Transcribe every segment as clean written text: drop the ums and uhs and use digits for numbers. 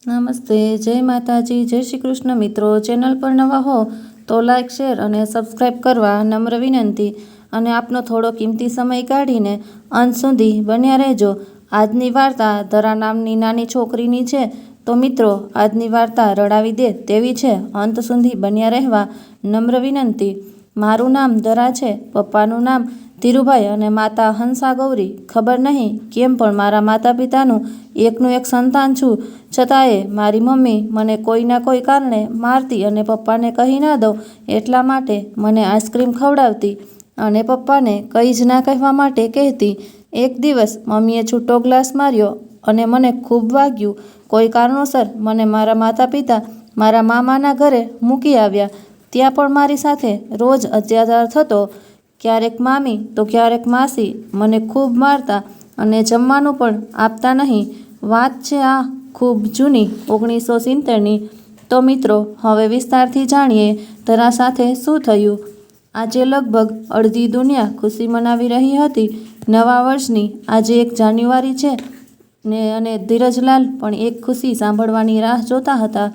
નમસ્તે, જય માતાજી, જય શ્રી કૃષ્ણ મિત્રો. ચેનલ પર નવા હો તો લાઈક, શેર અને સબસ્ક્રાઈબ કરવા નમ્ર વિનંતી. અને આપનો થોડો કિંમતી સમય કાઢીને અંત સુધી બન્યા રહેજો. આજની વાર્તા ધરા નામની નાની છોકરીની છે. તો મિત્રો, આજની વાર્તા રડાવી દે તેવી છે. અંત સુધી બન્યા રહેવા નમ્ર વિનંતી. મારું નામ ધરા છે. પપ્પાનું નામ ધીરુભાઈ અને માતા હંસા ગૌરી. ખબર નહીં કેમ પણ મારા માતા પિતાનું એકનું એક સંતાન છું. છતાંય મારી મમ્મી મને કોઈના કોઈ કારણે મારતી અને પપ્પાને કહી ના દઉં એટલા માટે મને આઈસ્ક્રીમ ખવડાવતી અને પપ્પાને કંઈ જ ના કહેવા માટે કહેતી. એક દિવસ મમ્મીએ છૂટો ગ્લાસ માર્યો અને મને ખૂબ વાગ્યું. કોઈ કારણોસર મને મારા માતા પિતા મારા મામાના ઘરે મૂકી આવ્યા. ત્યાં પણ મારી સાથે રોજ અત્યાચાર થતો. ક્યારેક મામી તો ક્યારેક માસી મને ખૂબ મારતા અને જમવાનું પણ આપતા નહીં. વાત છે આ ખૂબ જૂની 1970ની. તો મિત્રો, હવે વિસ્તારથી જાણીએ ધરા સાથે શું થયું. આજે લગભગ અડધી દુનિયા ખુશી મનાવી રહી હતી નવા વર્ષની. આજે 1 જાન્યુઆરી છે ને અને ધીરજલાલ પણ એક ખુશી સાંભળવાની રાહ જોતા હતા.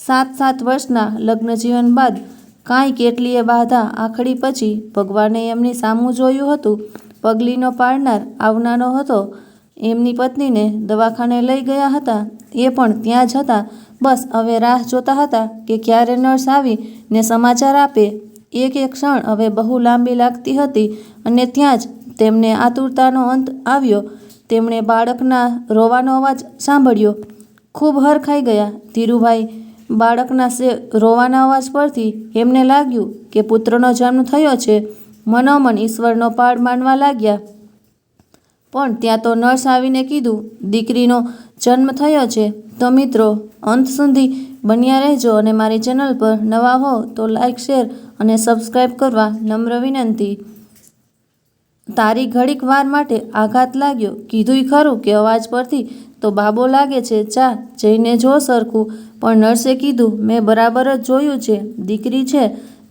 7 વર્ષના લગ્ન જીવન બાદ કાંઈ કેટલીય બાધા આખડી પછી ભગવાને એમની સામું જોયું હતું. પગલીનો પાડનાર આવનારો હતો. એમની પત્નીને દવાખાને લઈ ગયા હતા. એ પણ ત્યાં જ હતા. બસ હવે રાહ જોતા હતા કે ક્યારે નર્સ આવી ને સમાચાર આપે. એક ક્ષણ હવે બહુ લાંબી લાગતી હતી અને ત્યાં જ તેમને આતુરતાનો અંત આવ્યો. તેમણે બાળકના રોવાનો અવાજ સાંભળ્યો. ખૂબ હરખાઈ ગયા ધીરુભાઈ. બાળકના રોવાના અવાજ પરથી એમને લાગ્યું કે પુત્રનો જન્મ થયો છે. મનોમન ઈશ્વરનો પાડ માનવા લાગ્યા. પણ ત્યાં તો નર્સ આવીને કીધું, દીકરીનો જન્મ થયો છે. તો મિત્રો, અંત સુધી બન્યા રહેજો અને મારી ચેનલ પર નવા હો તો લાઈક, શેર અને સબસ્ક્રાઈબ કરવા નમ્ર વિનંતી. તારી ઘડીક વાર માટે આઘાત લાગ્યો. કીધુંય ખરું કે અવાજ પરથી તો બાબો લાગે છે. જા જઈને જો સરખું. પણ નર્સે કીધું, મેં બરાબર જ જોયું છે, દીકરી છે.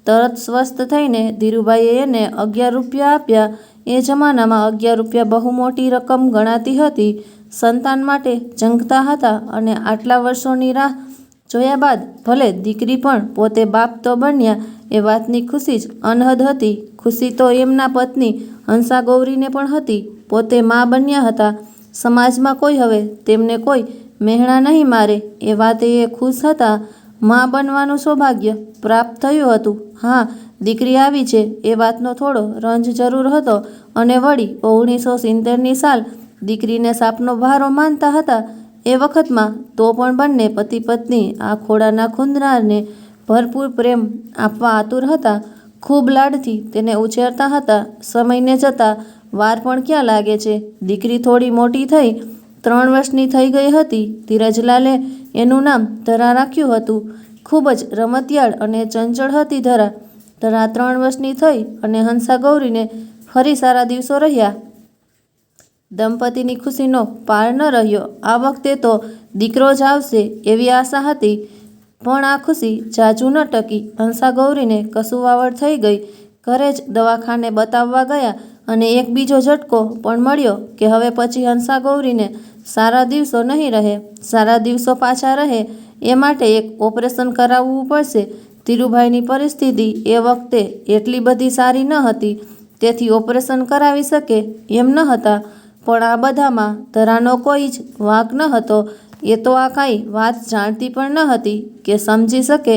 તરત સ્વસ્થ થઈને ધીરુભાઈએ એને 11 રૂપિયા આપ્યા. એ જમાનામાં 11 રૂપિયા બહુ મોટી રકમ ગણાતી હતી. સંતાન માટે ઝંખતા હતા અને આટલા વર્ષોની રાહ જોયા બાદ ભલે દીકરી પણ પોતે બાપ તો બન્યા એ વાતની ખુશી જ અનહદ હતી. ખુશી તો એમના પત્ની હંસા ગૌરીને પણ હતી. પોતે મા બન્યા હતા. સમાજમાં કોઈ હવે તેમને કોઈ મહેણા નહીં મારે એ વાતે એ ખુશ હતા. મા બનવાનું સૌભાગ્ય પ્રાપ્ત થયું હતું. હા, દીકરી આવી છે એ વાતનો થોડો રંજ જરૂર હતો. અને વળી 1970ની સાલ દીકરીને સાપનો ભારો માનતા હતા. એ વખતમાં તો પણ બંને પતિ પત્ની આ ખોડાના ખૂંદનારને ભરપૂર પ્રેમ આપવા આતુર હતા. ખૂબ લાડથી તેને ઉછેરતા હતા. સમયને જતાં વાર પણ ક્યાં લાગે છે. દીકરી થોડી મોટી થઈ 3 વર્ષની થઈ ગઈ હતી. ધીરજલાલે એનું નામ ધરા રાખ્યું હતું. ખૂબ જ રમતિયાળ અને ચંચળ હતી ધરા. ધરા 3 વર્ષની થઈ અને હંસા ગૌરીને ફરી સારા દિવસો રહ્યા. દંપતીની ખુશીનો પાર ન રહ્યો. આ વખતે તો દીકરો જ આવશે એવી આશા હતી. પણ આ ખુશી જાજુ ન ટકી. હંસા ગૌરીને કસુવાવડ થઈ ગઈ. ઘરે જ દવાખાને બતાવવા ગયા અને એક બીજો ઝટકો પણ મળ્યો કે હવે પછી હંસા ગૌરીને સારા દિવસો નહીં રહે. સારા દિવસો પાછા રહે એ માટે એક ઓપરેશન કરાવવું પડશે. ધીરુભાઈની પરિસ્થિતિ એ વખતે એટલી બધી સારી ન હતી. તેથી ઓપરેશન કરાવી શકે એમ ન હતા. પણ આ બધામાં ધરાનો કોઈ જ વાંક ન હતો. એ તો આ કાંઈ વાત જાણતી પણ ન હતી કે સમજી શકે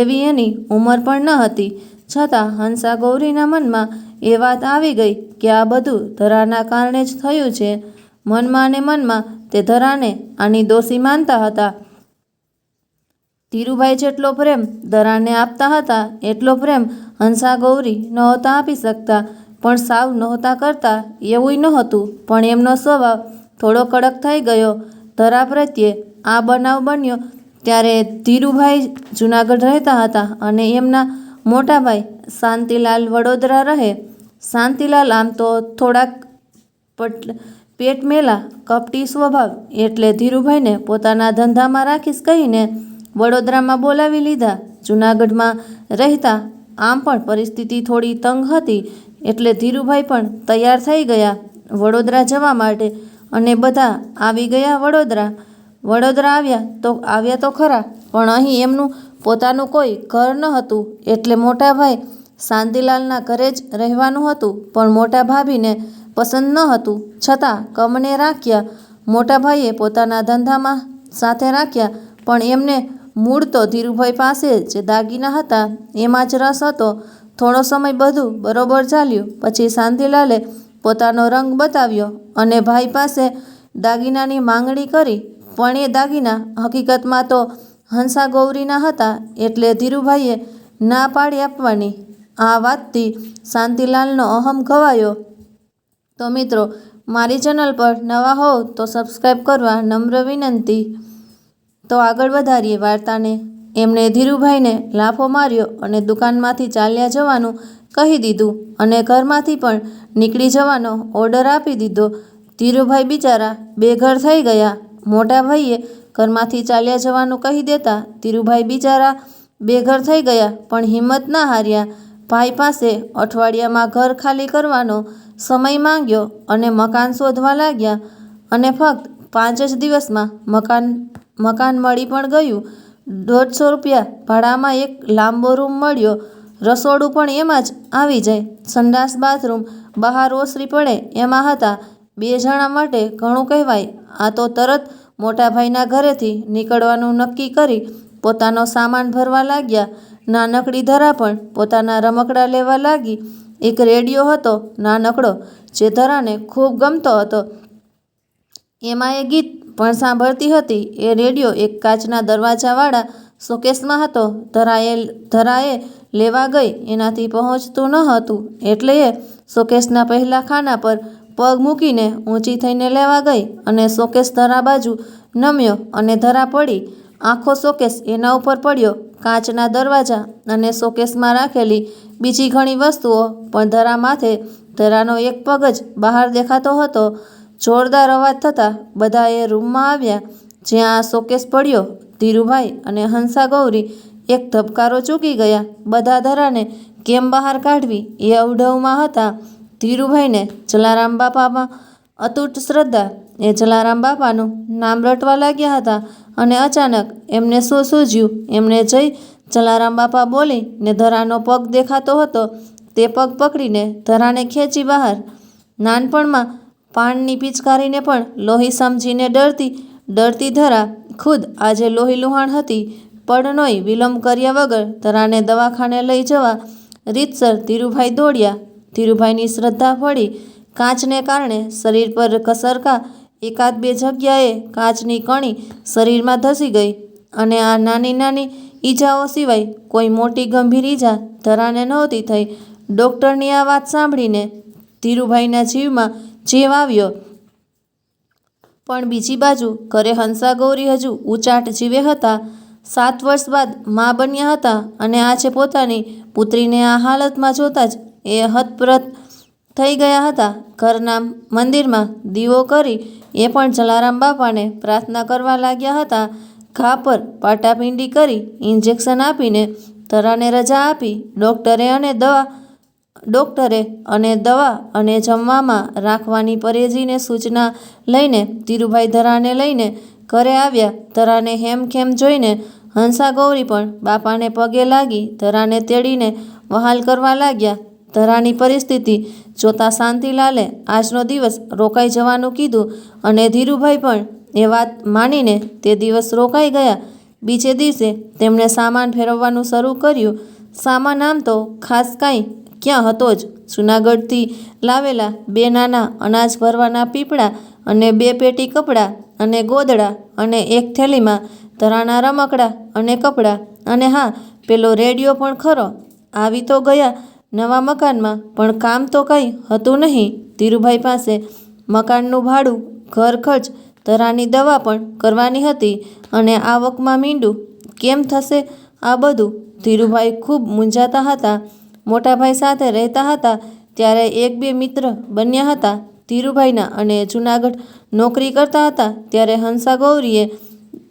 એવી એની ઉંમર પણ ન હતી. છતાં હંસા ગૌરીના મનમાં એ વાત આવી ગઈ કે આ બધું ધરાના કારણે જ થયું છે. મનમાં ને મનમાં તે ધરાને આની દોષી માનતા હતા. ધીરુભાઈ જેટલો પ્રેમ ધરાને આપતા હતા એટલો પ્રેમ હંસા ગૌરી નહોતા આપી શકતા. પણ સાવ નહોતા કરતા એવુંય નહોતું. પણ એમનો સ્વભાવ થોડો કડક થઈ ગયો ધરા પ્રત્યે. આ બનાવ બન્યો ત્યારે ધીરુભાઈ જૂનાગઢ રહેતા હતા અને એમના મોટા ભાઈ શાંતિલાલ વડોદરા રહે. શાંતિલાલ આમ તો થોડાક પેટમેલા કપટી સ્વભાવ. એટલે ધીરુભાઈને પોતાના ધંધામાં રાખીશ કહીને વડોદરામાં બોલાવી લીધા. જૂનાગઢમાં રહેતા આમ પણ પરિસ્થિતિ થોડી તંગ હતી. એટલે ધીરુભાઈ પણ તૈયાર થઈ ગયા વડોદરા જવા માટે અને બધા આવી ગયા વડોદરા. વડોદરા આવ્યા તો ખરા, પણ અહીં એમનું પોતાનું કોઈ ઘર ન હતું, એટલે મોટા ભાઈ શાંતિલાલના ઘરે જ રહેવાનું હતું. પણ મોટા ભાભીને પસંદ ન હતું, છતાં કમને રાખ્યા. મોટા ભાઈએ પોતાના ધંધામાં સાથે રાખ્યા, પણ એમને મૂળ તો ધીરુભાઈ પાસે જે દાગીના હતા એમાં જ રસ હતો. થોડો સમય બધું બરોબર ચાલ્યું. પછી શાંતિલાલે પોતાનો રંગ બતાવ્યો અને ભાઈ પાસે દાગીનાની માંગણી કરી. પણ એ દાગીના હકીકતમાં તો હંસા ગૌરીના હતા, એટલે ધીરુભાઈએ ના પાડી આપવાની. આ વાતથી શાંતિલાલનો અહમ ઘવાયો. તો મિત્રો, મારી ચેનલ પર નવા હોવ તો સબસ્ક્રાઈબ કરવા નમ્ર વિનંતી. તો આગળ વધારીએ વાર્તાને. એમણે ધીરુભાઈને લાફો માર્યો અને દુકાનમાંથી ચાલ્યા જવાનું કહી દીધું અને ઘરમાંથી પણ નીકળી જવાનો ઓર્ડર આપી દીધો. ધીરુભાઈ બિચારા બેઘર થઈ ગયા. મોટા ભાઈએ ઘરમાંથી ચાલ્યા જવાનું કહી દેતા ધીરુભાઈ બિચારા બેઘર થઈ ગયા, પણ હિંમત ના હાર્યા. ભાઈ પાસે અઠવાડિયામાં ઘર ખાલી કરવાનો સમય માંગ્યો અને મકાન શોધવા લાગ્યા. અને ફક્ત 5 જ દિવસમાં મકાન મળી પણ ગયું. 150 રૂપિયા ભાડામાં એક લાંબો રૂમ મળ્યો. રસોડું પણ એમાં જ આવી જાય. સંડાસ બાથરૂમ બહાર ઓસરી પડે એમાં હતા. 2 જણા માટે ઘણું કહેવાય. આ તો તરત મોટાભાઈના ઘરેથી નીકળવાનું નક્કી કરી પોતાનો સામાન ભરવા લાગ્યા. નાનકડી ધરા પણ પોતાના રમકડા લેવા લાગી. એક રેડિયો હતો નાનકડો, જે ધરાને ખૂબ ગમતો હતો. એમાં એ ગીત પણ સાંભળતી હતી. એ રેડિયો એક કાચના દરવાજાવાળા શોકેસમાં હતો. ધરાએ લેવા ગઈ. એનાથી પહોંચતું ન હતું, એટલે એ શોકેસના પહેલા ખાના પર પગ મૂકીને ઊંચી થઈને લેવા ગઈ અને શોકેસ ધરા બાજુ નમ્યો અને ધરા પડી. આખો શોકેસ એના ઉપર પડ્યો. કાચના દરવાજા અને શોકેસમાં રાખેલી બીજી ઘણી વસ્તુઓ પણ ધરા માથે. ધરાનો એક પગ જ બહાર દેખાતો હતો. જોરદાર અવાજ થતાં બધા એ રૂમમાં આવ્યા જ્યાં આ શોકેસ પડ્યો. ધીરુભાઈ અને હંસા ગૌરી એક ધબકારો ચૂકી ગયા. બધા ધરાને કેમ બહાર કાઢવી એ અવઢવમાં હતા. ધીરુભાઈને જલારામ બાપામાં અતૂટ શ્રદ્ધા. એ જલારામ બાપાનું નામ રટવા લાગ્યા હતા અને અચાનક એમને શું સૂઝ્યું. એમણે જઈ જલારામ બાપા બોલીને ધરાનો પગ દેખાતો હતો તે પગ પકડીને ધરાને ખેંચી બહાર. નાનપણમાં પાનની પિચકારીને પણ લોહી સમજીને ડરતી ધરા ખુદ આજે લોહી લુહાણ હતી. પળનોય વિલંબ કર્યા વગર ધરાને દવાખાને લઈ જવા રીતસર ધીરુભાઈ દોડ્યા. ધીરુભાઈની શ્રદ્ધા ફળી. કાચને કારણે શરીર પર ઘસરકા 1-2 જગ્યાએ કાચની કણી શરીરમાં ધસી ગઈ અને આ નાની નાની ઈજાઓ સિવાય કોઈ મોટી ગંભીર ઈજા ધરાને નહોતી થઈ. ડૉક્ટરની આ વાત સાંભળીને ધીરુભાઈના જીવમાં જીવ આવ્યો. પણ બીજી બાજુ ઘરે હંસા ગૌરી હજુ ઉચાટ જીવે હતા. 7 વર્ષ બાદ મા બન્યા હતા અને આજે પોતાની પુત્રીને આ હાલતમાં જોતા જ એ હતપ્રત થઈ ગયા હતા. ઘરના મંદિરમાં દીવો કરી એ પણ જલારામ બાપાને પ્રાર્થના કરવા લાગ્યા હતા. ઘા પર પાટાપિંડી કરી ઇન્જેક્શન આપીને ધરાને રજા આપી. ડૉક્ટરે અને દવા અને જમવામાં રાખવાની પરેજીને સૂચના લઈને ધીરુભાઈ ધરાને લઈને ઘરે આવ્યા. ધરાને હેમખેમ જોઈને હંસા ગૌરી પણ બાપાને પગે લાગી ધરાને તેડીને વહાલ કરવા લાગ્યા. ધરાની પરિસ્થિતિ જોતા શાંતિલાલે આજનો દિવસ રોકાઈ જવાનું કીધું અને ધીરુભાઈ પણ એ વાત માનીને તે દિવસ રોકાઈ ગયા. બીજે દિવસે તેમણે સામાન ફેરવવાનું શરૂ કર્યું. સામાન આમ તો ખાસ કાંઈ ક્યાં હતો જ. જૂનાગઢથી લાવેલા 2 નાના અનાજ ભરવાના પીપળા અને 2 પેટી કપડાં અને ગોદડા અને 1 થેલીમાં ધરાના રમકડા અને કપડાં અને હા, પેલો રેડિયો પણ ખરો. આવી તો ગયા નવા મકાનમાં, પણ કામ તો કંઈ હતું નહીં ધીરુભાઈ પાસે. મકાનનું ભાડું, ઘર ખર્ચ, ધરાની દવા પણ કરવાની હતી અને આવકમાં મીંડું. કેમ થશે આ બધું? ધીરુભાઈ ખૂબ મૂંઝાતા હતા. મોટાભાઈ સાથે રહેતા હતા ત્યારે 1-2 મિત્ર બન્યા હતા ધીરુભાઈના અને જૂનાગઢ નોકરી કરતા હતા ત્યારે હંસા ગૌરીએ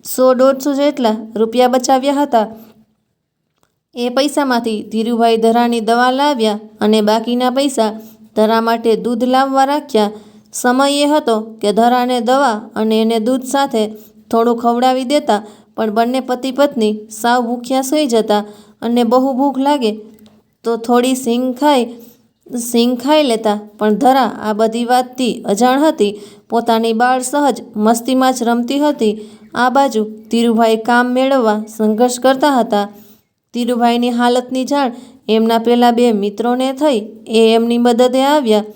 100-150 જેટલા રૂપિયા બચાવ્યા હતા. એ પૈસામાંથી ધીરુભાઈ ધરાની દવા લાવ્યા અને બાકીના પૈસા ધરા માટે દૂધ લાવવા રાખ્યા. સમય એ હતો કે ધરાને દવા અને એને દૂધ સાથે થોડું ખવડાવી દેતા, પણ બંને પતિ પત્ની સાવ ભૂખ્યા સૂઈ જતા અને બહુ ભૂખ લાગે તો થોડી સિંગ ખાઈ લેતા. પણ ધરા આ બધી વાતથી અજાણ હતી. પોતાની બાળ સહજ મસ્તીમાં જ રમતી હતી. આ બાજુ ધીરુભાઈ કામ મેળવવા સંઘર્ષ કરતા હતા. ધીરુભાઈની હાલતની જાણ એમના પેલા 2 મિત્રોને થઈ. એ એમની મદદે આવ્યા.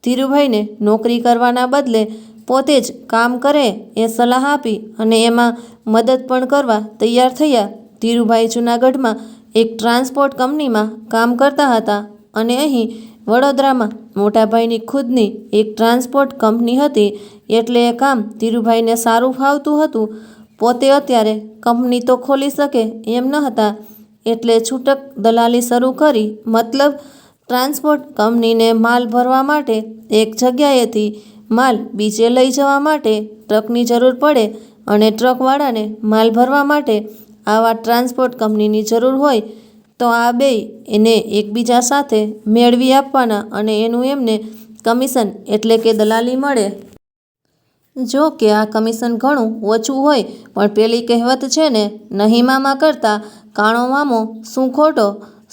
ધીરુભાઈને નોકરી કરવાના બદલે પોતે જ કામ કરે એ સલાહ આપી અને એમાં મદદ પણ કરવા તૈયાર થયા. ધીરુભાઈ જૂનાગઢમાં એક ટ્રાન્સપોર્ટ કંપનીમાં કામ કરતા હતા અને અહીં વડોદરામાં મોટાભાઈની ખુદની એક ટ્રાન્સપોર્ટ કંપની હતી. એટલે એ કામ ધીરુભાઈને સારું ફાવતું હતું. પોતે અત્યારે કંપની તો ખોલી શકે એમ ન હતા, એટલે છૂટક દલાલી શરૂ કરી. મતલબ ટ્રાન્સપોર્ટ કંપનીને માલ ભરવા માટે એક જગ્યાએથી માલ બીજે લઈ જવા માટે ટ્રકની જરૂર પડે અને ટ્રકવાળાને માલ ભરવા માટે આવા ટ્રાન્સપોર્ટ કંપનીની જરૂર હોય તો આ બેય એને એકબીજા સાથે મેળવી આપવાના અને એનું એમને કમિશન એટલે કે દલાલી મળે. જો કે આ કમિશન ઘણું ઓછું હોય, પણ પેલી કહેવત છે ને, નહીં મામા કરતાં કાણો મામો શું ખોટો.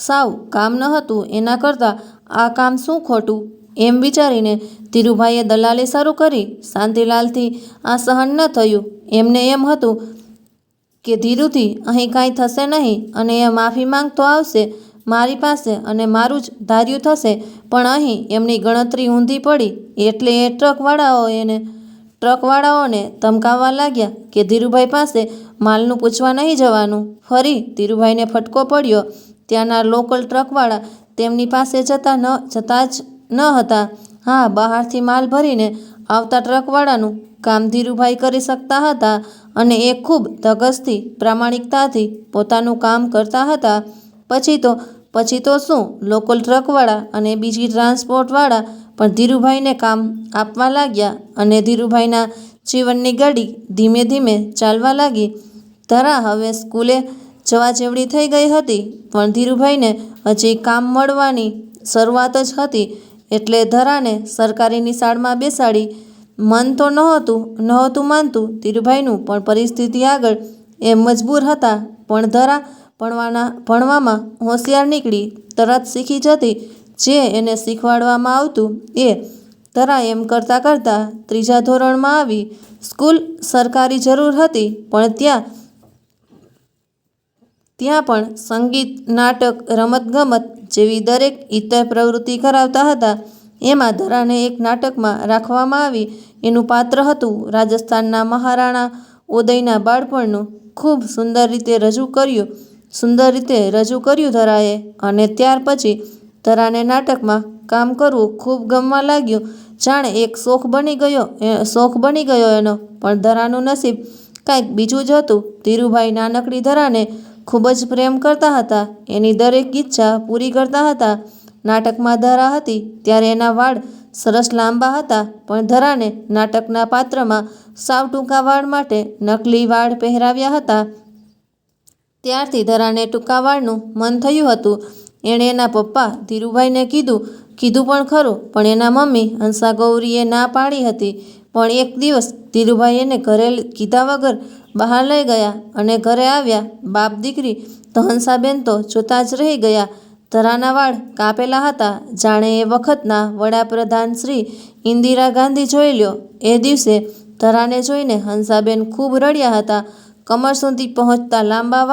સાવ કામ ન હતું એના કરતાં આ કામ શું ખોટું, એમ વિચારીને ધીરુભાઈએ દલાલી શરૂ કરી. શાંતિલાલથી આ સહન ન થયું. એમને એમ હતું કે ધીરુથી અહીં કાંઈ થશે નહીં અને એ માફી માંગતો આવશે મારી પાસે અને મારું જ ધાર્યું થશે. પણ અહીં એમની ગણતરી ઊંધી પડી. એટલે એ ટ્રકવાળાઓને ધમકાવવા લાગ્યા કે ધીરુભાઈ પાસે માલનું પૂછવા નહીં જવાનું. ફરી ધીરુભાઈને ફટકો પડ્યો. ત્યાંના લોકલ ટ્રકવાળા તેમની પાસે જતા જ ન હતા. હા, બહારથી માલ ભરીને આવતા ટ્રકવાળાનું કામ ધીરુભાઈ કરી શકતા હતા અને એ ખૂબ ધગશથી પ્રામાણિકતાથી પોતાનું કામ કરતા હતા. પછી તો શું, લોકલ ટ્રકવાળા અને બીજી ટ્રાન્સપોર્ટવાળા પણ ધીરુભાઈને કામ આપવા લાગ્યા અને ધીરુભાઈના જીવનની ગાડી ધીમે ધીમે ચાલવા લાગી. ધરા હવે સ્કૂલે જવા જેવડી થઈ ગઈ હતી, પણ ધીરુભાઈને હજી કામ મળવાની શરૂઆત જ હતી. એટલે ધરાને સરકારી નિશાળમાં બેસાડી. મન તો નહોતું માનતું ધીરુભાઈનું, પણ પરિસ્થિતિ આગળ એ મજબૂર હતા. પણ ધરા ભણવામાં હોશિયાર નીકળી. તરત શીખી જતી જે એને શીખવાડવામાં આવતું એ. ધરા એમ કરતાં 3જા ધોરણમાં આવી. સ્કૂલ સરકારી જરૂર હતી, પણ ત્યાં પણ સંગીત, નાટક, રમતગમત જેવી દરેક ઇતર પ્રવૃત્તિ કરાવતા હતા. એમાં ધરાને એક નાટકમાં રાખવામાં આવી. એનું પાત્ર હતું રાજસ્થાનના મહારાણા ઉદયના બાળપણનું. ખૂબ સુંદર રીતે રજૂ કર્યું ધરાએ. અને ત્યાર પછી ધરાને નાટકમાં કામ કરવું ખૂબ ગમવા લાગ્યું. જાણે એક શોખ બની ગયો એનો. પણ ધરાનું નસીબ કાંઈક બીજું જ હતું. ધીરુભાઈ નાનકડી ધરાને ખૂબ જ પ્રેમ કરતા હતા. એની દરેક ઈચ્છા પૂરી કરતા હતા. નાટકમાં ધરા હતી ત્યારે એના વાળ સરસ લાંબા હતા, પણ ધરાને નાટકના પાત્રમાં સાવ ટૂંકા વાળ માટે નકલી વાળ પહેરાવ્યા હતા. ત્યારથી ધરાને ટૂંકા વાળનું મન થયું હતું. એણે એના પપ્પા ધીરુભાઈને કીધું પણ ખરું, પણ એના મમ્મી હંસાગૌરીએ ના પાડી હતી. પણ એક દિવસ ધીરુભાઈ એને ઘરે કીધા વગર બહાર લઈ ગયા અને ઘરે આવ્યા. બાપ દીકરી તો હંસાબેન તો જોતા જ રહી ગયા. ધરાના વાળ કાપેલા હતા, જાણે એ વખતના વડાપ્રધાન શ્રી ઇન્દિરા ગાંધી જોઈ લ્યો. એ દિવસે ધરાને જોઈને હંસાબેન ખૂબ રડ્યા હતા. કમર સુધી પહોંચતા લાંબા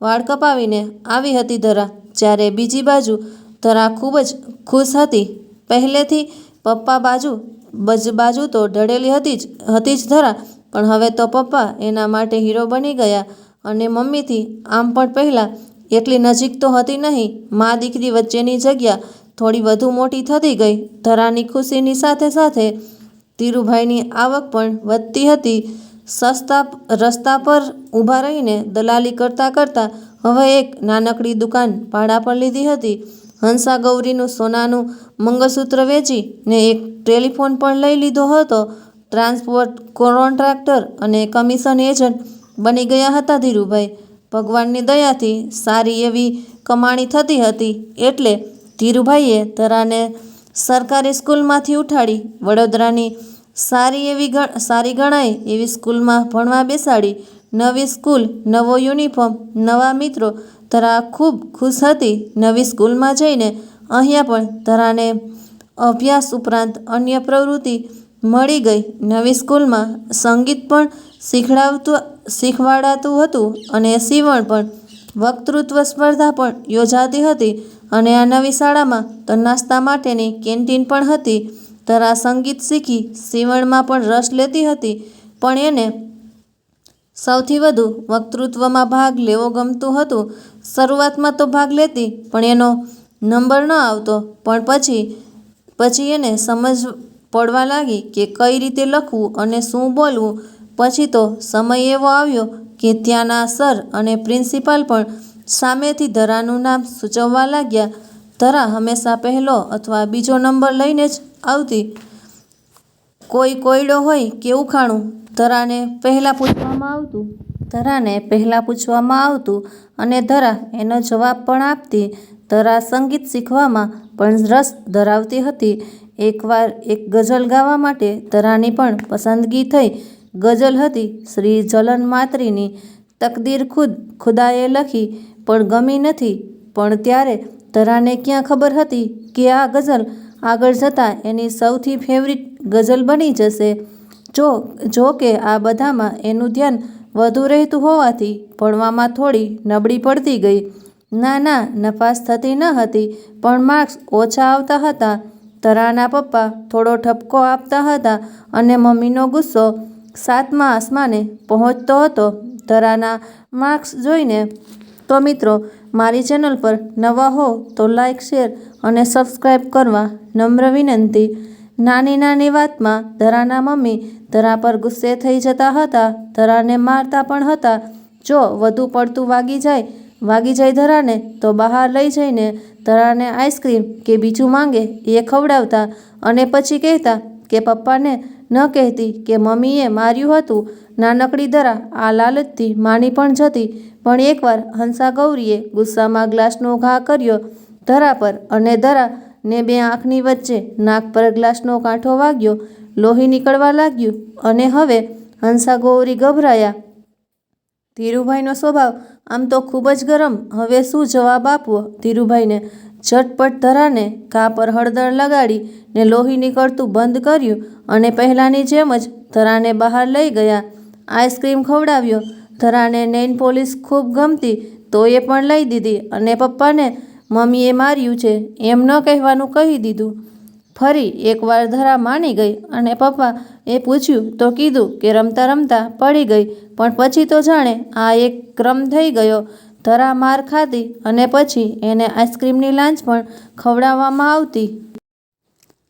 વાળ કપાવીને આવી હતી ધરા. જ્યારે બીજી બાજુ ધરા ખૂબ જ ખુશ હતી. પહેલેથી પપ્પા બાજુ તો ઢળેલી હતી જ ધરા, પણ હવે તો પપ્પા એના માટે હીરો બની ગયા અને મમ્મીથી આમ પણ પહેલાં એટલી નજીક તો હતી નહીં. મા દીકરી વચ્ચેની જગ્યા થોડી વધુ મોટી થતી ગઈ. ધરાની ખુશીની સાથે સાથે ધીરુભાઈની આવક પણ વધતી હતી. રસ્તા પર ઊભા રહીને દલાલી કરતાં હવે એક નાનકડી દુકાન ભાડા પર લીધી હતી. હંસાગૌરીનું સોનાનું મંગળસૂત્ર વેચીને એક ટેલિફોન પણ લઈ લીધો હતો. ટ્રાન્સપોર્ટ કોન્ટ્રાક્ટર અને કમિશન એજન્ટ બની ગયા હતા ધીરુભાઈ. ભગવાનની દયાથી સારી એવી કમાણી થતી હતી. એટલે ધીરુભાઈએ ધરાને સરકારી સ્કૂલમાંથી ઉઠાડી વડોદરાની સારી ગણાય એવી સ્કૂલમાં ભણવા બેસાડી. નવી સ્કૂલ, નવો યુનિફોર્મ, નવા મિત્રો. ધરા ખૂબ ખુશ હતી નવી સ્કૂલમાં જઈને. અહીંયા પણ ધરાને અભ્યાસ ઉપરાંત અન્ય પ્રવૃત્તિ મળી ગઈ. નવી સ્કૂલમાં સંગીત પણ શીખવાડાતું હતું અને સીવણ પણ. વક્તૃત્વ સ્પર્ધા પણ યોજાતી હતી અને આ નવી શાળામાં તો નાસ્તા માટેની કેન્ટીન પણ હતી. ધરા સંગીત શીખી સીવણમાં પણ રસ લેતી હતી, પણ એને સૌથી વધુ વક્તૃત્વમાં ભાગ લેવો ગમતું હતું. શરૂઆતમાં તો ભાગ લેતી પણ એનો નંબર ન આવતો, પણ પછી એને સમજ પડવા લાગી કે કઈ રીતે લખવું અને શું બોલવું. પછી તો સમય એવો આવ્યો કે ત્યાંના સર અને પ્રિન્સિપાલ પણ સામેથી ધરાનું નામ સૂચવવા લાગ્યા. ધરા હંમેશા પહેલો અથવા બીજો નંબર લઈને જ આવતી. કોઈ કોયડો હોય કે ઉખાણું, ધરાને પહેલાં પૂછવામાં આવતું અને ધરા એનો જવાબ પણ આપતી. ધરા સંગીત શીખવામાં પણ રસ ધરાવતી હતી. એકવાર એક ગઝલ ગાવા માટે ધરાની પણ પસંદગી થઈ. ગઝલ હતી શ્રી જલન માત્રીની. તકદીર ખુદાએ લખી પણ ગમી નથી. પણ ત્યારે ધરાને ક્યાં ખબર હતી કે આ ગઝલ આગળ જતાં એની સૌથી ફેવરિટ ગઝલ બની જશે. જો કે આ બધામાં એનું ધ્યાન વધુ રહેતું હોવાથી ભણવામાં થોડી નબળી પડતી ગઈ. નપાસ થતી ન હતી, પણ માર્ક્સ ઓછા આવતા હતા. ધરાના પપ્પા થોડો ઠપકો આપતા હતા અને મમ્મીનો ગુસ્સો 7મા આસમાને પહોંચતો હતો ધરાના માર્ક્સ જોઈને. તો મિત્રો, મારી ચેનલ પર નવા હો તો લાઇક, શેર અને સબસ્ક્રાઈબ કરવા નમ્ર વિનંતી. નાની વાતમાં ધરાના મમ્મી ધરા પર ગુસ્સે થઈ જતા હતા. ધરાને મારતા પણ હતા. જો વધુ પડતું વાગી જાય ધરાને તો બહાર લઈ જઈને ધરાને આઈસ્ક્રીમ કે બીજું માંગે એ ખવડાવતા અને પછી કહેતા કે પપ્પાને ન કહેતી કે મમ્મીએ માર્યું હતું. નાનકડી ધરા આ લાલચથી માની પણ જતી. પણ એકવાર હંસાગૌરીએ ગુસ્સામાં ગ્લાસનો ઘા કર્યો ધરા પર અને ધરાને બે આંખની વચ્ચે નાક પર ગ્લાસનો કાંઠો વાગ્યો. લોહી નીકળવા લાગ્યું અને હવે હંસાગૌરી ગભરાયા. ધીરુભાઈનો સ્વભાવ આમ તો ખૂબ જ ગરમ. હવે શું જવાબ આપવો ધીરુભાઈને? ઝટપટ ધરાને ઘા પર હળદર લગાડી ને લોહી નીકળતું બંધ કર્યું અને પહેલાંની જેમ જ ધરાને બહાર લઈ ગયા. આઈસ્ક્રીમ ખવડાવ્યો. ધરાને નેઇલ પોલિશ ખૂબ ગમતી તો એ પણ લઈ દીધી અને પપ્પાને મમ્મીએ માર્યું છે એમ ન કહેવાનું કહી દીધું. ફરી એકવાર ધરા માની ગઈ અને પપ્પા એ પૂછ્યું તો કીધું કે રમતા રમતા પડી ગઈ. પણ પછી તો જાણે આ એક ક્રમ થઈ ગયો. ધરા માર ખાતી અને પછી એને આઈસ્ક્રીમની લાંચ પણ ખવડાવવામાં આવતી.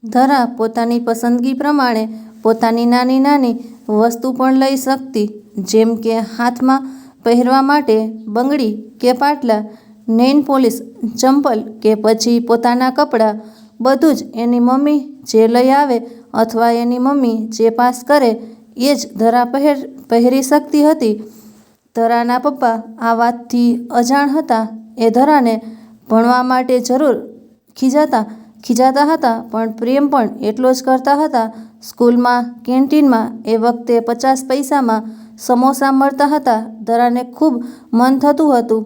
ધરા પોતાની પસંદગી પ્રમાણે પોતાની નાની વસ્તુ પણ લઈ શકતી, જેમ કે હાથમાં પહેરવા માટે બંગડી કે પાટલા, નેઇલ પોલિશ, ચંપલ કે પછી પોતાના કપડાં. બધું જ એની મમ્મી જે લઈ આવે અથવા એની મમ્મી જે પાસ કરે એ જ ધરા પહેરી શકતી હતી. ધરાના પપ્પા આ વાતથી અજાણ હતા. એ ધરાને ભણવા માટે જરૂર ખીજાતા હતા, પણ પ્રેમ પણ એટલો જ કરતા હતા. સ્કૂલમાં કેન્ટીનમાં એ વખતે 50 પૈસામાં સમોસા મળતા હતા. ધરાને ખૂબ મન થતું હતું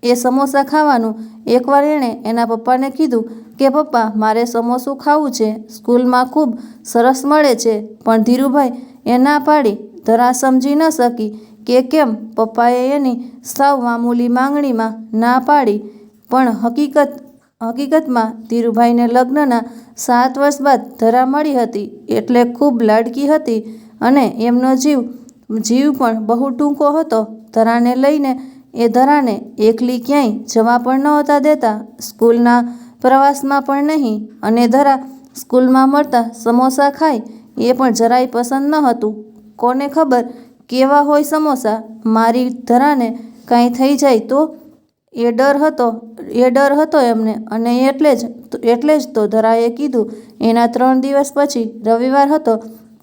એ સમોસા ખાવાનું. એકવાર એણે એના પપ્પાને કીધું કે પપ્પા, મારે સમોસું ખાવું છે, સ્કૂલમાં ખૂબ સરસ મળે છે. પણ ધીરુભાઈ એ ના પાડી. ધરા સમજી ન શકી કે કેમ પપ્પાએ એની સાવ મામૂલી માંગણીમાં ના પાડી. પણ હકીકતમાં ધીરુભાઈને લગ્નના 7 વર્ષ બાદ ધરા મળી હતી એટલે ખૂબ લાડકી હતી અને એમનો જીવ પણ બહુ ટૂંકો હતો. ધરાને લઈને એ ધરાને એકલી ક્યાંય જવા પણ નહોતા દેતા, સ્કૂલના પ્રવાસમાં પણ નહીં. અને ધરા સ્કૂલમાં મળતા સમોસા ખાય એ પણ જરાય પસંદ ન હતું. કોને ખબર કેવા હોય સમોસા? મારી ધરાને કાંઈ થઈ જાય તો? એ ડર હતો એમને અને એટલે જ તો ધરાએ કીધું. એના 3 દિવસ પછી રવિવાર હતો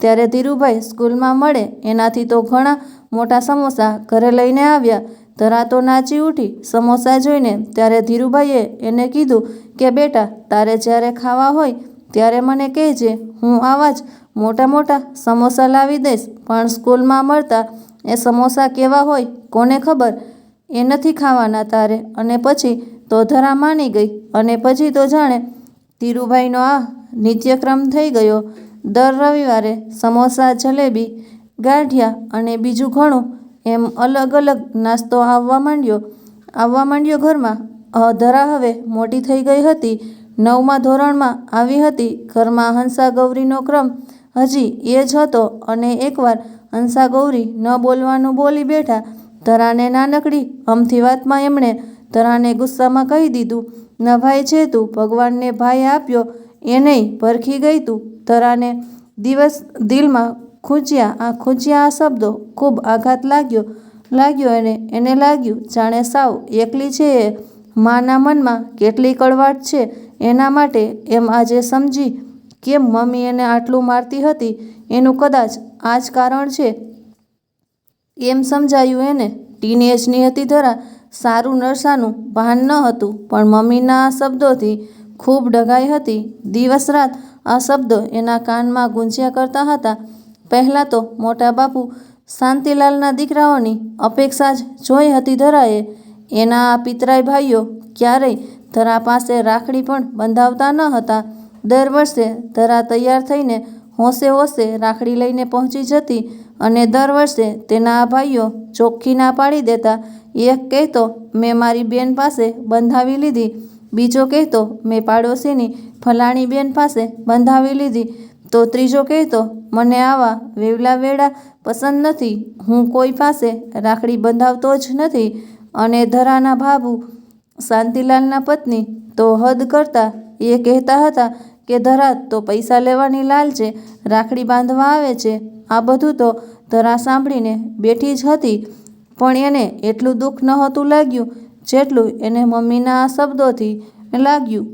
ત્યારે ધીરુભાઈ સ્કૂલમાં મળે એનાથી તો ઘણા મોટા સમોસા ઘરે લઈને આવ્યા. ધરા તો નાચી ઉઠી સમોસા જોઈને. ત્યારે ધીરુભાઈએ એને કીધું કે બેટા, તારે જ્યારે ખાવા હોય ત્યારે મને કહેજે, હું આવા જ મોટા મોટા સમોસા લાવી દઈશ, પણ સ્કૂલમાં મળતા એ સમોસા કેવા હોય કોને ખબર, એ નથી ખાવાના તારે. અને પછી તો ધરા માની ગઈ. અને પછી તો જાણે ધીરુભાઈનો આ નિત્યક્રમ થઈ ગયો. દર રવિવારે સમોસા, જલેબી, ગાંઠિયા અને બીજું ઘણું એમ અલગ અલગ નાસ્તો આવવા માંડ્યો ઘરમાં. ધરા હવે મોટી થઈ ગઈ હતી, 9મા ધોરણમાં આવી હતી. ઘરમાં હંસા ગૌરીનો ક્રમ હજી એ જ હતો. અને એકવાર હંસા ગૌરી ન બોલવાનું બોલી બેઠા. ધરાને નાનકડી અમથી વાતમાં એમણે ધરાને ગુસ્સામાં કહી દીધું, "નભાઈ છે તું, ભગવાનને ભાઈ આપ્યો એ નહીં, ભરખી ગઈ તું." ધરાને દિલમાં ખૂંચ્યા આ શબ્દો ખૂબ આઘાત લાગ્યો. એને લાગ્યું જાણે સાવ એકલી છે એ. માના મનમાં કેટલી કડવાટ છે એના માટે. એમ આજે સમજી કેમ મમ્મી એને આટલું મારતી હતી એનું કદાચ આ જ કારણ છે એમ સમજાયું એને. ટીનેજની હતી ધરા. સારું નરસાનું ભાન ન હતું, પણ મમ્મીના આ શબ્દોથી ખૂબ ડઘાઈ હતી. દિવસ રાત આ શબ્દો એના કાનમાં ગુંજ્યા કરતા હતા. પહેલાં તો મોટા બાપુ શાંતિલાલના દીકરાઓની અપેક્ષા જ જોઈ હતી ધરાએ. એના આ પિતરાઈ ભાઈઓ ક્યારેય ધરા પાસે રાખડી પણ બંધાવતા ન હતા. દર વર્ષે ધરા તૈયાર થઈને હોંશે હોંશે રાખડી લઈને પહોંચી જતી. અને દર વર્ષે તેના આ ભાઈઓ ચોખ્ખી ના પાડી દેતા. એક કહેતો, "મેં મારી બેન પાસે બંધાવી લીધી." બીજો કહેતો, "મેં પાડોશીની ફલાણી બેન પાસે બંધાવી લીધી." તો ત્રીજો કહેતો, "મને આવા વેવલા વેડા પસંદ નથી, હું કોઈ પાસે રાખડી બંધાવતો જ નથી." અને ધરાના ભાભુ શાંતિલાલના પત્ની તો હદ કરતા. એ કહેતા હતા કે ધરા તો પૈસા લેવાની લાલચે રાખડી બાંધવા આવે છે. આ બધું તો ધરા સાંભળીને બેઠી જ હતી, પણ એને એટલું દુઃખ નહોતું લાગ્યું જેટલું એને મમ્મીના આ શબ્દોથી લાગ્યું.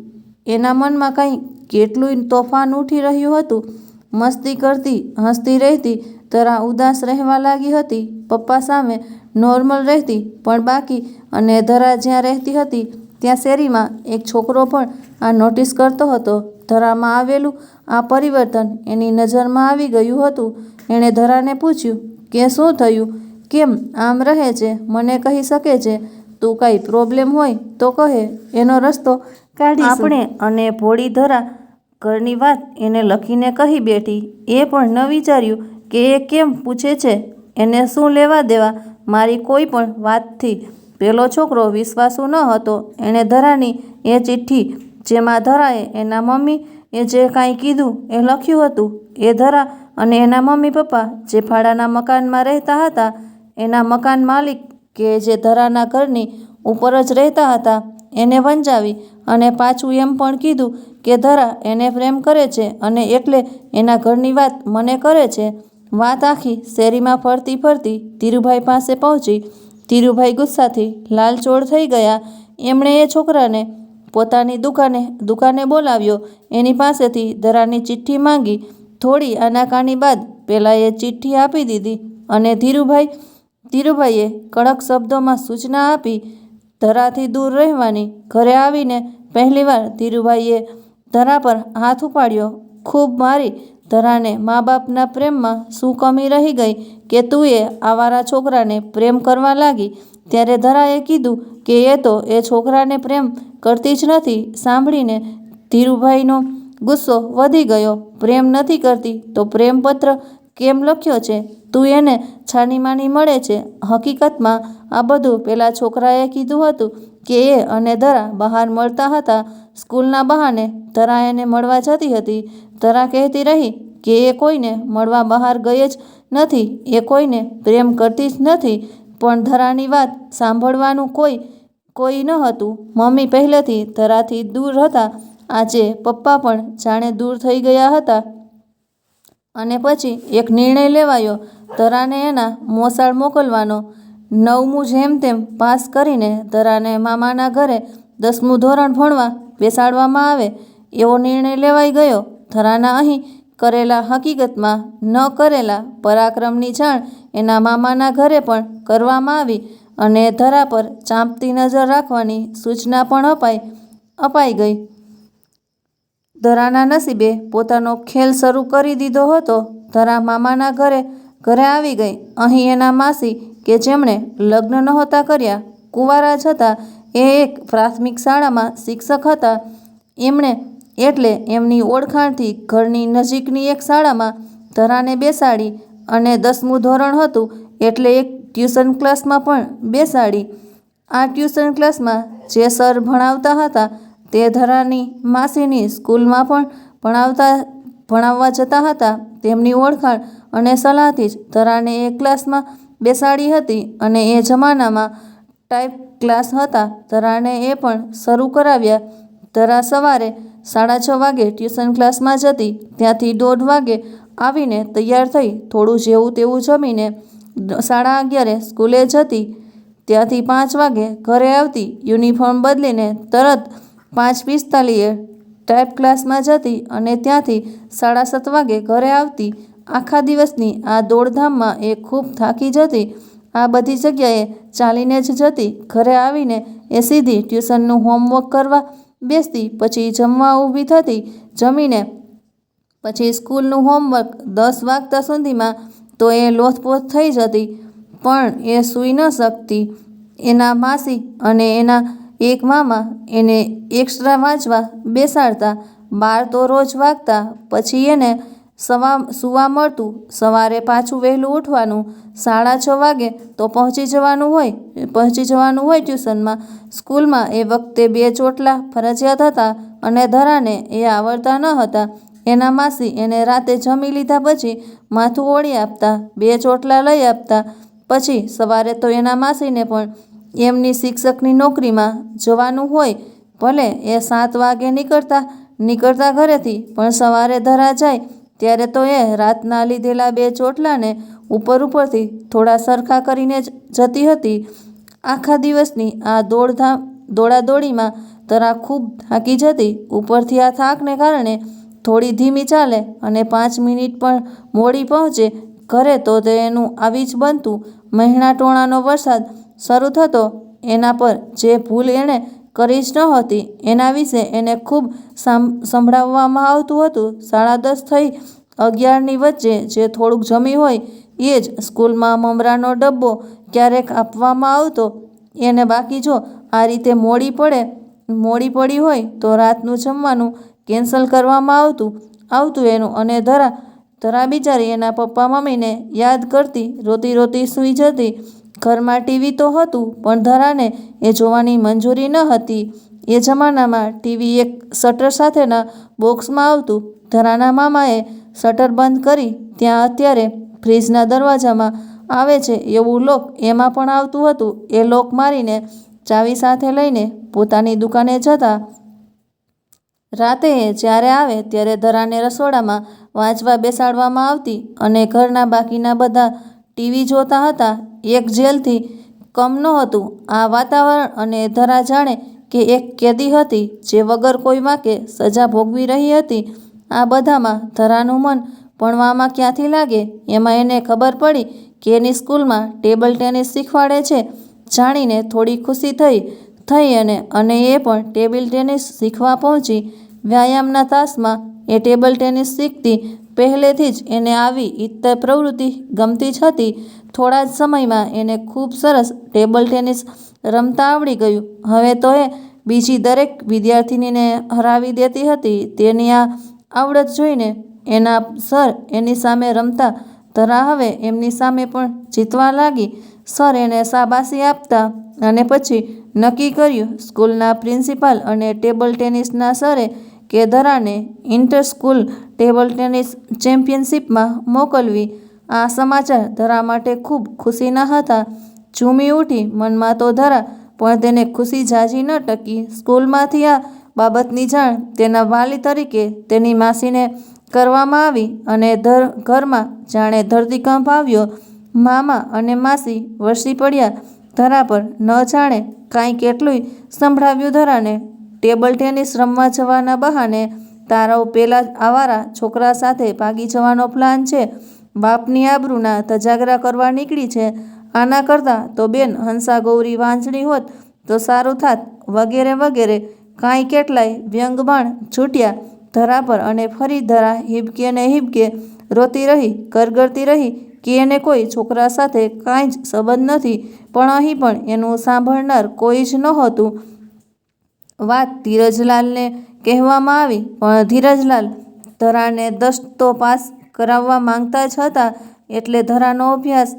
એના મનમાં કંઈ કેટલું તોફાન ઉઠી રહ્યું હતું. મસ્તી કરતી, હસતી રહેતી ધરા ઉદાસ રહેવા લાગી હતી. પપ્પા સામે નોર્મલ રહેતી, પણ બાકી. અને ધરા જ્યાં રહેતી હતી ત્યાં શેરીમાં એક છોકરો પણ આ નોટિસ કરતો હતો. ધરામાં આવેલું આ પરિવર્તન એની નજરમાં આવી ગયું હતું. એણે ધરાને પૂછ્યું કે શું થયું, કેમ આમ રહે છે, મને કહી શકે છે. તું કાંઈ પ્રોબ્લેમ હોય તો કહે, એનો રસ્તો કાઢીશું આપણે. અને ભોળી ધરા ઘરની વાત એને લખીને કહી બેઠી. એ પણ ન વિચાર્યું કે એ કેમ પૂછે છે, એને શું લેવા દેવા મારી કોઈ પણ વાતથી. પેલો છોકરો વિશ્વાસુ ન હતો. એણે ધરાની એ ચિઠ્ઠી જેમાં ધરાએ એના મમ્મી એ જે કાંઈ કીધું એ લખ્યું હતું. એ ધરા અને એના મમ્મી પપ્પા જે ભાડાના મકાનમાં રહેતા હતા, એના મકાન માલિક કે જે ધરાના ઘરની ઉપર જ રહેતા હતા, એને વંચાવી. અને પાછું એમ પણ કીધું કે ધરા એને પ્રેમ કરે છે અને એટલે એના ઘરની વાત મને કરે છે. વાત આખી શેરીમાં ફરતી ફરતી ધીરુભાઈ પાસે પહોંચી. ધીરુભાઈ ગુસ્સાથી લાલચોળ થઈ ગયા. એમણે એ છોકરાને પોતાની દુકાને બોલાવ્યો. એની પાસેથી ધરાની ચિઠ્ઠી માંગી. થોડી આનાકાની બાદ પેલાએ ચિઠ્ઠી આપી દીધી. અને ધીરુભાઈએ કડક શબ્દોમાં સૂચના આપી ધરાથી દૂર રહેવાની. ઘરે આવીને પહેલીવાર ધીરુભાઈએ ધરા પર હાથ ઉપાડ્યો. ખૂબ મારી. ધરાને મા બાપના પ્રેમમાં શું કમી રહી ગઈ કે તું એ આવારા છોકરાને પ્રેમ કરવા લાગી. ત્યારે ધરાએ કીધું કે એ તો એ છોકરાને પ્રેમ કરતી જ નથી. સાંભળીને ધીરુભાઈનો ગુસ્સો વધી ગયો. પ્રેમ નથી કરતી તો પ્રેમપત્ર કેમ લખ્યો છે? તું એને છાનીમાની મળે છે. હકીકતમાં આ બધું પેલા છોકરાએ કીધું હતું કે એ અને ધરા બહાર મળતા હતા. સ્કૂલના બહાને ધરા એને મળવા જતી હતી. ધરા કહેતી રહી કે એ કોઈને મળવા બહાર ગઈ જ નથી, એ કોઈને પ્રેમ કરતી જ નથી. પણ ધરાની વાત સાંભળવાનું કોઈ ન હતું. મમ્મી પહેલેથી ધરાથી દૂર હતા. આજે પપ્પા પણ જાણે દૂર થઈ ગયા હતા. અને પછી એક નિર્ણય લેવાયો ધરાને એના મોસાળ મોકલવાનો. 9મું જેમ તેમ પાસ કરીને ધરાને મામાના ઘરે 10મું ધોરણ ભણવા બેસાડવામાં આવે એવો નિર્ણય લેવાઈ ગયો. ધરાના અહીં કરેલા, હકીકતમાં ન કરેલા પરાક્રમની જાણ એના મામાના ઘરે પણ કરવામાં આવી. અને ધરા પર ચાંપતી નજર રાખવાની સૂચના પણ અપાઈ ગઈ. ધરાના નસીબે પોતાનો ખેલ શરૂ કરી દીધો હતો. ધરા મામાના ઘરે આવી ગઈ. અહીં એના માસી કે જેમણે લગ્ન નહોતા કર્યા, કુંવારા જ હતા, એ એક પ્રાથમિક શાળામાં શિક્ષક હતા. એટલે એમની ઓળખાણથી ઘરની નજીકની એક શાળામાં ધરાને બેસાડી અને 10મું ધોરણ હતું એટલે એક ટ્યુશન ક્લાસમાં પણ બેસાડી. આ ટ્યુશન ક્લાસમાં જે સર ભણાવતા હતા તે ધરાની માસીની સ્કૂલમાં પણ ભણાવવા જતા હતા. તેમની ઓળખાણ અને સલાહથી જ ધરાને એ ક્લાસમાં બેસાડી હતી અને એ જમાનામાં ટાઈપ ક્લાસ હતા. ધરાને એ પણ શરૂ કરાવ્યા. ધરા સવારે 6:30 વાગે ટ્યુશન ક્લાસમાં જતી. ત્યાંથી 1:30 વાગે આવીને તૈયાર થઈ થોડું જેવું તેવું જમીને 11:30 સ્કૂલે જતી. ત્યાંથી 5 વાગે ઘરે આવતી. યુનિફોર્મ બદલીને તરત 5:45 ટાઈપ ક્લાસમાં જતી અને ત્યાંથી 7:30 વાગે ઘરે આવતી. આખા દિવસની આ દોડધામમાં એ ખૂબ થાકી જતી. આ બધી જગ્યાએ ચાલીને જ જતી. ઘરે આવીને એ સીધી ટ્યુશનનું હોમવર્ક કરવા બેસતી. પછી જમવા ઊભી થતી. જમીને પછી સ્કૂલનું હોમવર્ક 10 વાગતા સુધીમાં તો એ લોથપોથ થઈ જતી, પણ એ સૂઈ ન શકતી. એના માસી અને એના એક મામા એને એક્સ્ટ્રા વાંચવા બેસાડતા. 12 તો રોજ વાગતા. પછી એને સૂવા મળતું. સવારે પાછું વહેલું ઉઠવાનું. 6:30 વાગે તો પહોંચી જવાનું હોય ટ્યુશનમાં. સ્કૂલમાં એ વખતે 2 ચોટલા ફરજિયાત હતા અને ધરાને એ આવડતા ન હતા. એના માસી એને રાતે જમી લીધા પછી માથું ઓળી આપતા, 2 ચોટલા લઈ આપતા. પછી સવારે તો એના માસીને પણ એમની શિક્ષકની નોકરીમાં જવાનું હોય. ભલે એ 7 વાગે નીકળતા ઘરેથી, પણ સવારે ધરા જાય ત્યારે તો એ રાતના લીધેલા 2 ચોટલાને ઉપરથી થોડા સરખા કરીને જતી હતી. આખા દિવસની આ દોડાદોડીમાં ધરા ખૂબ થાકી જતી. ઉપરથી આ થાકને કારણે થોડી ધીમી ચાલે અને 5 મિનિટ પણ મોડી પહોંચે ઘરે તો એનું આવી જ બનતું. મહિના ટોણાનો વરસાદ શરૂ થતો. એના પર જે ભૂલ એણે કરી જ નહોતી એના વિશે એને ખૂબ સંભળાવવામાં આવતું હતું. 10:30 થઈ 11ની વચ્ચે જે થોડુંક જમી હોય એ જ સ્કૂલમાં મમરાનો ડબ્બો ક્યારેક આપવામાં આવતો એને. બાકી જો આ રીતે મોડી પડી હોય તો રાતનું જમવાનું કેન્સલ કરવામાં આવતું એનું. અને ધરા બિચારી એના પપ્પા મમ્મીને યાદ કરતી રોતી સૂઈ જતી. ઘરમાં ટીવી તો હતું પણ ધરાને એ જોવાની મંજૂરી ન હતી. એ જમાનામાં ટીવી એક શટર સાથેના બોક્સમાં આવતું. ધરાના મામાએ શટર બંધ કરી ત્યાં અત્યારે ફ્રીજના દરવાજામાં આવે છે એવું લોક એમાં પણ આવતું હતું. એ લોક મારીને ચાવી સાથે લઈને પોતાની દુકાને જતા. રાતે જ્યારે આવે ત્યારે ધરાને રસોડામાં વાંચવા બેસાડવામાં આવતી અને ઘરના બાકીના બધા ટીવી જોતા હતા. એક જેલથી કમ નહોતું આ વાતાવરણ અને ધરા જાણે કે એક કેદી હતી જે વગર કોઈ વાંકે સજા ભોગવી રહી હતી. આ બધામાં ધરાનું મન ભણવામાં ક્યાંથી લાગે? એમાં એને ખબર પડી કે એની સ્કૂલમાં ટેબલ ટેનિસ શીખવાડે છે. જાણીને થોડી ખુશી થઈ અને એ પણ ટેબલ ટેનિસ શીખવા પહોંચી. વ્યાયામના તાસમાં એ ટેબલ ટેનિસ શીખતી. પહેલેથી જ એને આવી ઇત્તર પ્રવૃત્તિ ગમતી જ હતી. થોડા જ સમયમાં એને ખૂબ સરસ ટેબલ ટેનિસ રમતા આવડી ગયું. હવે તો એ બીજી દરેક વિદ્યાર્થીનીને હરાવી દેતી હતી. તેની આ આવડત જોઈને એના સર એની સામે રમતા. ધરા હવે એમની સામે પણ જીતવા લાગી. સર એને શાબાશી આપતા અને પછી નક્કી કર્યું સ્કૂલના પ્રિન્સિપાલ અને ટેબલ ટેનિસના સરે કે ધરાને ઇન્ટર સ્કૂલ ટેબલ ટેનિસ ચેમ્પિયનશિપમાં મોકલવી. આ સમાચાર ધરા માટે ખૂબ ખુશીના હતા. ઝૂમી ઉઠી મનમાં તો ધરા, પણ તેને ખુશી ઝાઝી ન ટકી. સ્કૂલમાંથી આ બાબતની જાણ તેના વાલી તરીકે તેની માસીને કરવામાં આવી અને ઘરમાં જાણે ધરતીકંપ આવ્યો. મામા અને માસી વરસી પડ્યા ધરા પર. ન જાણે કાંઈ કેટલુંય સંભળાવ્યું ધરાને. ટેબલ ટેનિસ રમવા જવાના બહાને તારો પેલા આવારા છોકરા સાથે ભાગી જવાનો પ્લાન છે. બાપની આબરૂના ધજાગરા કરવા નીકળી છે. આના કરતાં તો બેન હંસાગૌરી વાંચણી હોત તો સારું થાત, વગેરે વગેરે કાંઈ કેટલાય વ્યંગબાણ છૂટ્યા. ધરા પર અને ફરી ધરા હિબકે ને હિબકે રોતી રહી, ગરગરતી રહી કે એને કોઈ છોકરા સાથે કાંઈ જ સંબંધ નથી. પણ અહીં પણ એનું સાંભળનાર કોઈ જ નહોતું. વાત ધીરજલાલને કહેવામાં આવી, પણ ધીરજલાલ ધરાને 10 તો પાસ કરાવવા માંગતા જ હતા. એટલે ધરાનો અભ્યાસ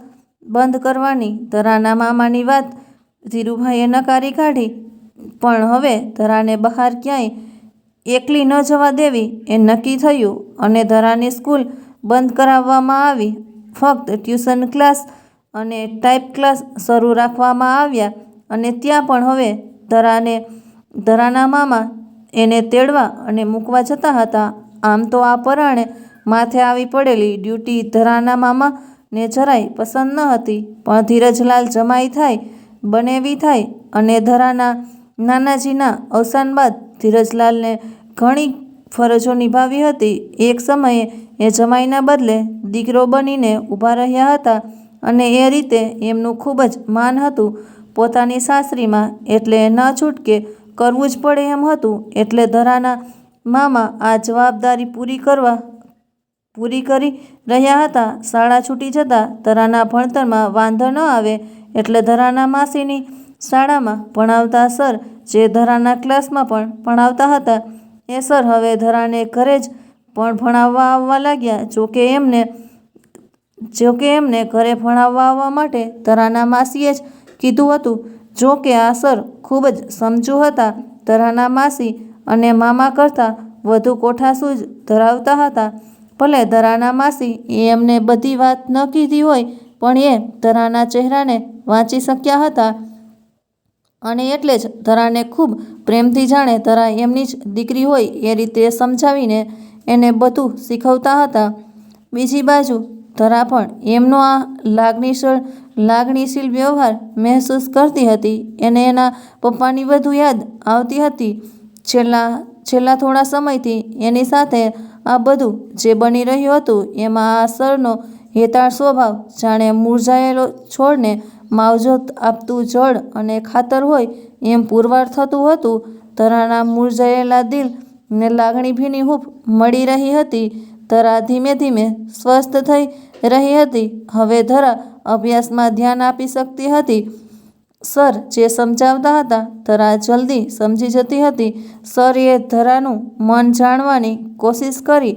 બંધ કરવાની ધરાના મામાની વાત ધીરુભાઈએ નકારી કાઢી. પણ હવે ધરાને બહાર ક્યાંય એકલી ન જવા દેવી એ નક્કી થયું અને ધરાની સ્કૂલ બંધ કરાવવામાં આવી. ફક્ત ટ્યુશન ક્લાસ અને ટાઈપ ક્લાસ શરૂ રાખવામાં આવ્યા અને ત્યાં પણ હવે ધરાના મામા એને તેડવા અને મૂકવા જતા હતા. આમ તો આ પરાણે માથે આવી પડેલી ડ્યુટી ધરાના મામાને જરાય પસંદ ન હતી. પણ ધીરજલાલ જમાઈ થાય, બનેવી થાય અને ધરાના નાનાજીના અવસાન બાદ ધીરજલાલને ઘણી ફરજો નિભાવી હતી. એક સમયે એ જમાઈના બદલે દીકરો બનીને ઊભા રહ્યા હતા અને એ રીતે એમનું ખૂબ જ માન હતું પોતાની સાસરીમાં. એટલે ન છૂટકે કરવું જ પડે એમ હતું. એટલે ધરાના મામા આ જવાબદારી પૂરી કરી રહ્યા હતા. શાળા છૂટી જતાં ધરાના ભણતરમાં વાંધો ન આવે એટલે ધરાના માસીની શાળામાં ભણાવતા સર, જે ધરાના ક્લાસમાં પણ ભણાવતા હતા, એ સર હવે ધરાને ઘરે જ પણ ભણાવવા આવવા લાગ્યા. જોકે એમને ઘરે ભણાવવા આવવા માટે ધરાના માસીએ જ કીધું હતું. જોકે આ સર ખૂબ જ સમજુ હતા. ધરાના માસી અને મામા કરતાં વધુ કોઠાસૂઝ ધરાવતા હતા. ભલે ધરાના માસી એમને બધી વાત ન કીધી હોય, પણ એ ધરાના ચહેરાને વાંચી શક્યા હતા અને એટલે જ ધરાને ખૂબ પ્રેમથી, જાણે ધરા એમની જ દીકરી હોય એ રીતે સમજાવીને એને બધું શીખવતા હતા. બીજી બાજુ ધરા પણ એમનો આ લાગણીશીલ વ્યવહાર મહેસૂસ કરતી હતી. એને એના પપ્પાની વધુ યાદ આવતી હતી. છેલ્લા થોડા સમયથી એની સાથે આ બધું જે બની રહ્યું હતું એમાં આ સરનો હેતાળ સ્વભાવ જાણે મુરઝાયેલો છોડને માવજત આપતું જળ અને ખાતર હોય એમ પુરવાર થતું હતું. ધરાના મુરઝાયેલા દિલ ને લાગણી ભીની હૂંફ મળી રહી હતી. ધરા ધીમે ધીમે સ્વસ્થ થઈ રહી હતી. હવે ધરા અભ્યાસમાં ધ્યાન આપી શકતી હતી. સર જે સમજાવતા હતા ધરા જલ્દી સમજી જતી હતી. સરે ધરાનું મન જાણવાની કોશિશ કરી.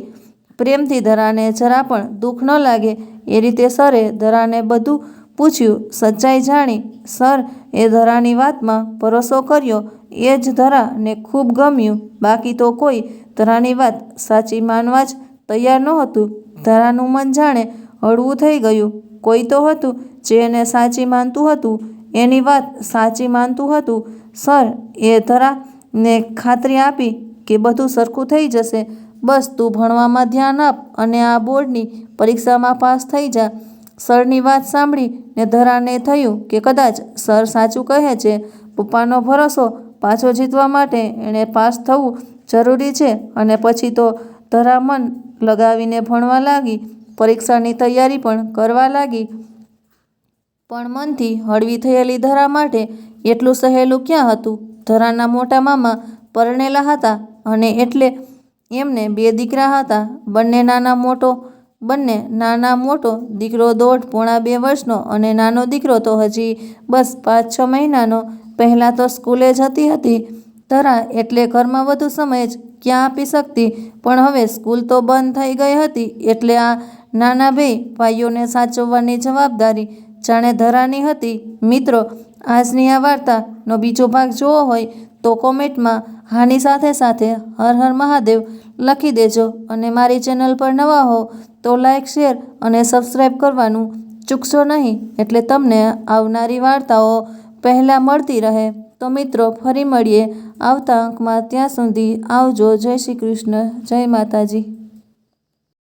પ્રેમથી ધરાને જરા પણ દુઃખ ન લાગે એ રીતે સરે ધરાને બધું પૂછ્યું, સચ્ચાઈ જાણી. સર એ ધરાની વાતમાં ભરોસો કર્યો. એ જ ધરાને ખૂબ ગમ્યું. બાકી તો કોઈ ધરાની વાત સાચી માનવા જ તૈયાર નહોતું. ધરાનું મન જાણે હળવું થઈ ગયું. કોઈ તો હતું જે એને સાચી માનતું હતું, એની વાત સાચી માનતું હતું. સર એ ધરાને ખાતરી આપી કે બધું સરખું થઈ જશે. બસ તું ભણવામાં ધ્યાન આપ અને આ બોર્ડની પરીક્ષામાં પાસ થઈ જા. સરની વાત સાંભળીને ધરાને થયું કે કદાચ સર સાચું કહે છે. પપ્પાનો ભરોસો પાછો જીતવા માટે એણે પાસ થવું જરૂરી છે. અને પછી તો ધરા મન લગાવીને ભણવા લાગી. પરીક્ષાની તૈયારી પણ કરવા લાગી. પણ મનથી હળવી થયેલી ધરા માટે એટલું સહેલું ક્યાં હતું? ધરાના મોટા મામા પરણેલા હતા અને એટલે એમને 2 દીકરા હતા. બંને નાના મોટો દીકરો 1.5-પોણા 2 વર્ષનો અને નાનો દીકરો તો હજી બસ 5-6 મહિનાનો. પહેલાં તો સ્કૂલે જતી હતી ધરા, એટલે ઘરમાં વધુ સમય જ ક્યાં આપી શકતી. પણ હવે સ્કૂલ તો બંધ થઈ ગઈ હતી એટલે આ નાના 2 ભાઈઓને સાચવવાની જવાબદારી જાણે ધરાની હતી. મિત્રો, આજની આ વાર્તાનો બીજો ભાગ જોવો હોય તો કોમેન્ટમાં હાની સાથે હર હર મહાદેવ લખી દેજો. અને મારી ચેનલ પર નવા હો તો લાઈક, શેર અને સબસ્ક્રાઈબ કરવાનું ચૂકશો નહીં, એટલે તમને આવનારી વાર્તાઓ પહેલાં મળતી રહે. તો મિત્રો, ફરી મળીએ આવતા અંકમાં. ત્યાં સુધી આવજો. જય શ્રી કૃષ્ણ. જય માતાજી.